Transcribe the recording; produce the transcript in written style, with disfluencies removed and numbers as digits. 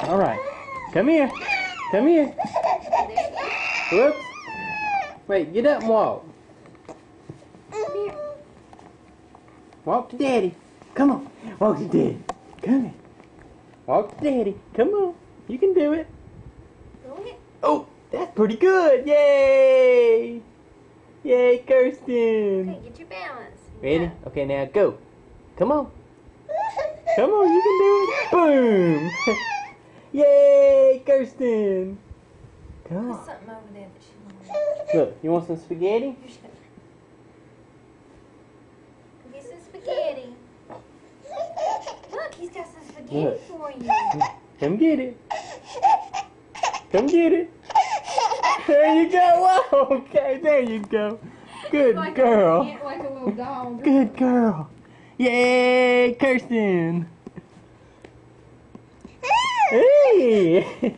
All right. Come here. Come here. Whoops. Wait, get up and walk. Walk to Daddy. Come on. Walk to Daddy. Come here. Walk to Daddy. Come on. You can do it. Oh, that's pretty good. Yay. Yay, Kirsten. Okay, get your balance. Ready? Yeah. Okay, now go. Come on. Come on, you can do it. Boom. Yay, Kirsten. Come Put on. something over there that she wants. Look, you want some spaghetti? Here she goes. Get some spaghetti. Look, he's got some spaghetti Look. for you. Come get it. Come get it. There you go. Okay, there you go. Good girl. Like a little dog. Good girl. Yay, Kirsten. Hey.